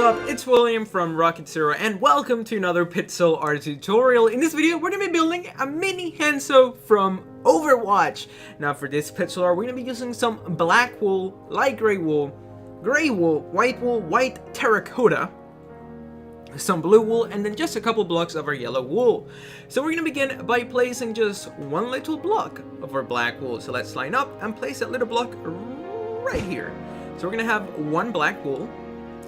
up? It's William from Rocket Zero and welcome to another pixel art tutorial. In this video, we're going to be building a mini Hanzo from Overwatch. Now for this pixel art, we're going to be using some black wool, light gray wool, white terracotta, some blue wool, and then just a couple blocks of our yellow wool. So we're going to begin by placing just one little block of our black wool. So let's line up and place that little block right here. So we're going to have one black wool.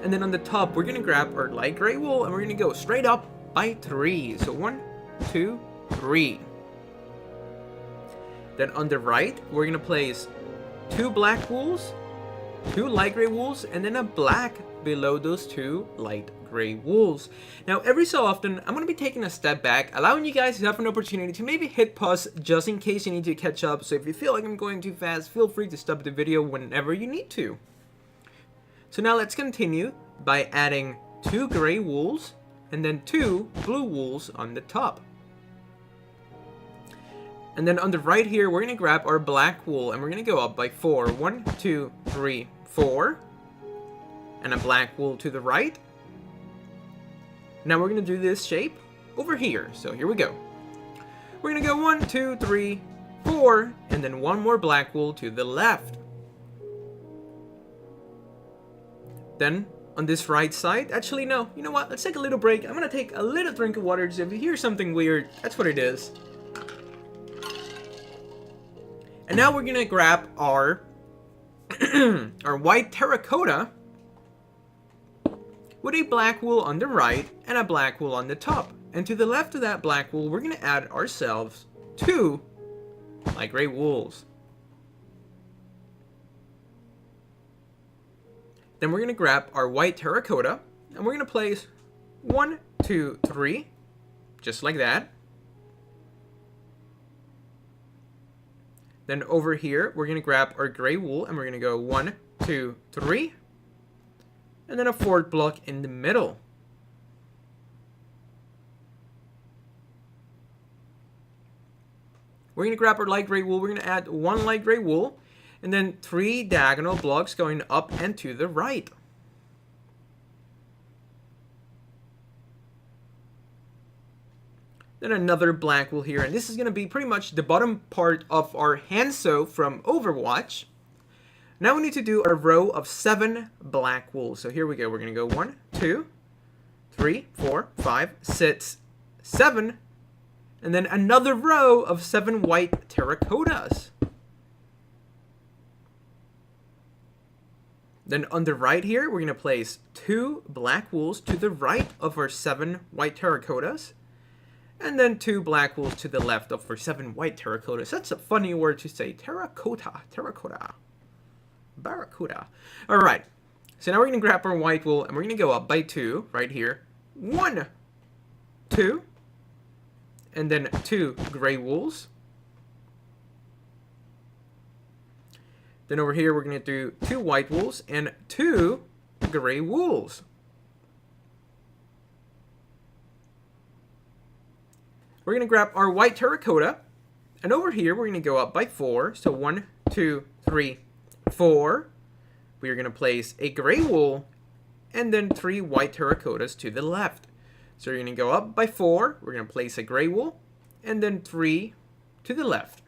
And then on the top, we're going to grab our light gray wool and we're going to go straight up by 3. So 1, 2, 3. Then on the right, we're going to place 2 black wools, 2 light gray wools, and then a black below those 2 light gray wools. Now, every so often, I'm going to be taking a step back, allowing you guys to have an opportunity to maybe hit pause just in case you need to catch up. So if you feel like I'm going too fast, feel free to stop the video whenever you need to. So now let's continue by adding 2 gray wools and then 2 blue wools on the top. And then on the right here, we're going to grab our black wool and we're going to go up by 4. 1, 2, 3, 4. And a black wool to the right. Now we're going to do this shape over here. So here we go. We're going to go 1, 2, 3, 4, and then one more black wool to the left. Then, on this right side, actually no, you know what, let's take a little break. I'm gonna take a little drink of water, so if you hear something weird, that's what it is. And now we're gonna grab our, our white terracotta with a black wool on the right and a black wool on the top. And to the left of that black wool, we're gonna add ourselves 2 light gray wools. Then we're going to grab our white terracotta, and we're going to place 1, 2, 3, just like that. Then over here, we're going to grab our gray wool, and we're going to go 1, 2, 3, and then a 4th block in the middle. We're going to grab our light gray wool, we're going to add 1 light gray wool, and then 3 diagonal blocks going up and to the right. Then another black wool here, and this is going to be pretty much the bottom part of our Hanzo from Overwatch. Now we need to do a row of 7 black wool. So here we go. We're going to go 1, 2, 3, 4, 5, 6, 7, and then another row of 7 white terracottas. Then on the right here, we're going to place 2 black wools to the right of our 7 white terracottas. And then 2 black wools to the left of our 7 white terracottas. That's a funny word to say. Terracotta. Terracotta. Barracuda. Alright. So now we're going to grab our white wool and we're going to go up by 2 right here. 1, 2. And then 2 gray wools. Then over here, we're going to do 2 white wools and 2 gray wools. We're going to grab our white terracotta. And over here, we're going to go up by 4. So 1, 2, 3, 4. We are going to place a gray wool and then 3 white terracottas to the left. So you're going to go up by 4. We're going to place a gray wool and then 3 to the left.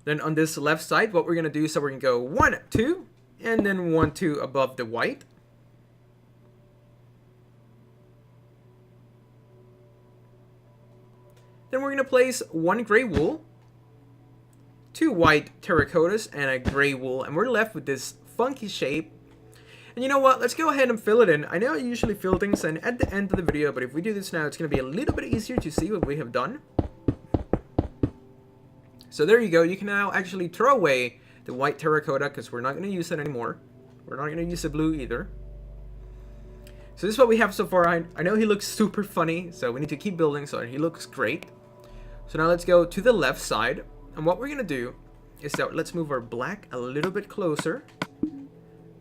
Then on this left side, what we're going to do, so we're going to go 1, 2, and then 1, 2 above the white. Then we're going to place 1 gray wool, 2 white terracottas, and a gray wool. And we're left with this funky shape. And you know what? Let's go ahead and fill it in. I know I usually fill things in at the end of the video, but if we do this now, it's going to be a little bit easier to see what we have done. So there you go, you can now actually throw away the white terracotta because we're not going to use it anymore. We're not going to use the blue either. So this is what we have so far. I know he looks super funny, so we need to keep building so he looks great. So now let's go to the left side. And what we're going to do is that let's move our black a little bit closer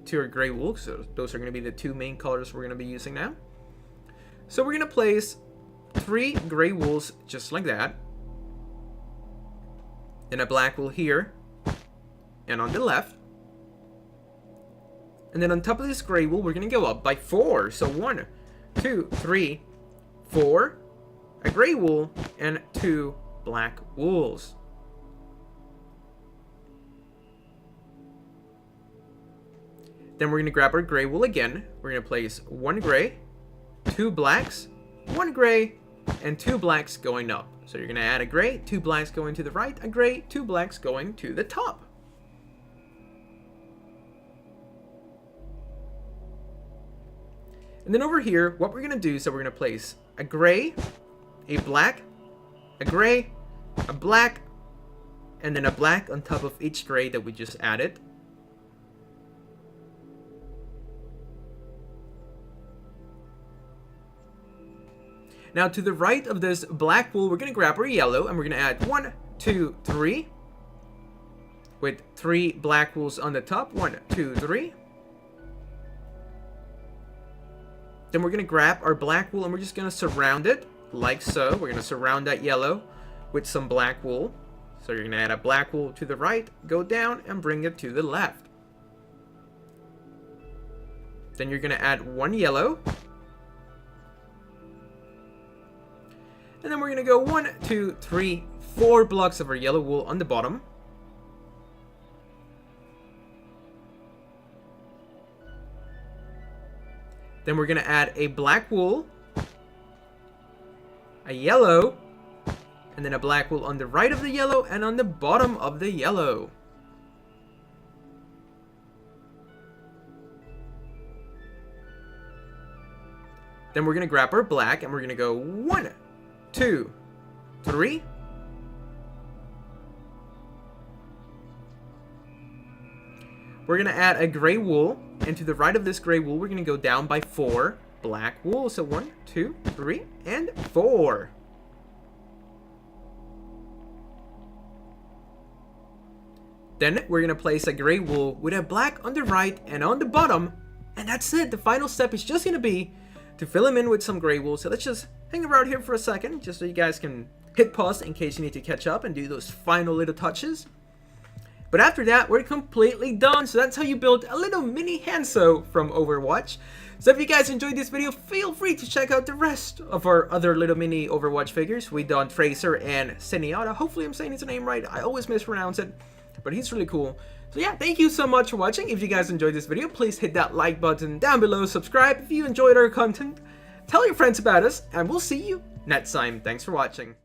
to our gray wool. So those are going to be the 2 main colors we're going to be using now. So we're going to place 3 gray wools just like that. Then a black wool here and on the left. And then on top of this gray wool, we're going to go up by 4. So 1, 2, 3, 4, a gray wool, and 2 black wools. Then we're going to grab our gray wool again. We're going to place 1 gray, 2 blacks, 1 gray, and 2 blacks going up. So you're going to add a gray, 2 blacks going to the right, a gray, 2 blacks going to the top. And then over here, what we're going to do is we're going to place a gray, a black, a gray, a black, and then a black on top of each gray that we just added. Now to the right of this black wool, we're going to grab our yellow and we're going to add 1, 2, 3 with 3 black wools on the top. 1, 2, 3. Then we're going to grab our black wool and we're just going to surround it like so. We're going to surround that yellow with some black wool. So you're going to add a black wool to the right, go down and bring it to the left. Then you're going to add 1 yellow. And then we're going to go 1, 2, 3, 4 blocks of our yellow wool on the bottom. Then we're going to add a black wool, a yellow, and then a black wool on the right of the yellow and on the bottom of the yellow. Then we're going to grab our black and we're going to go 1, 2, 3. We're going to add a gray wool, and to the right of this gray wool, we're going to go down by 4 black wool. So 1, 2, 3, and 4. Then we're going to place a gray wool with a black on the right and on the bottom, and that's it. The final step is just going to be to fill them in with some gray wool. So let's just hang around here for a second, just so you guys can hit pause in case you need to catch up and do those final little touches. But after that, we're completely done. So that's how you build a little mini Hanzo from Overwatch. So if you guys enjoyed this video, feel free to check out the rest of our other little mini Overwatch figures. We done Tracer and Zenyatta. Hopefully I'm saying his name right. I always mispronounce it, but he's really cool. So yeah, thank you so much for watching. If you guys enjoyed this video, please hit that like button down below. Subscribe if you enjoyed our content. Tell your friends about us, and we'll see you next time. Thanks for watching.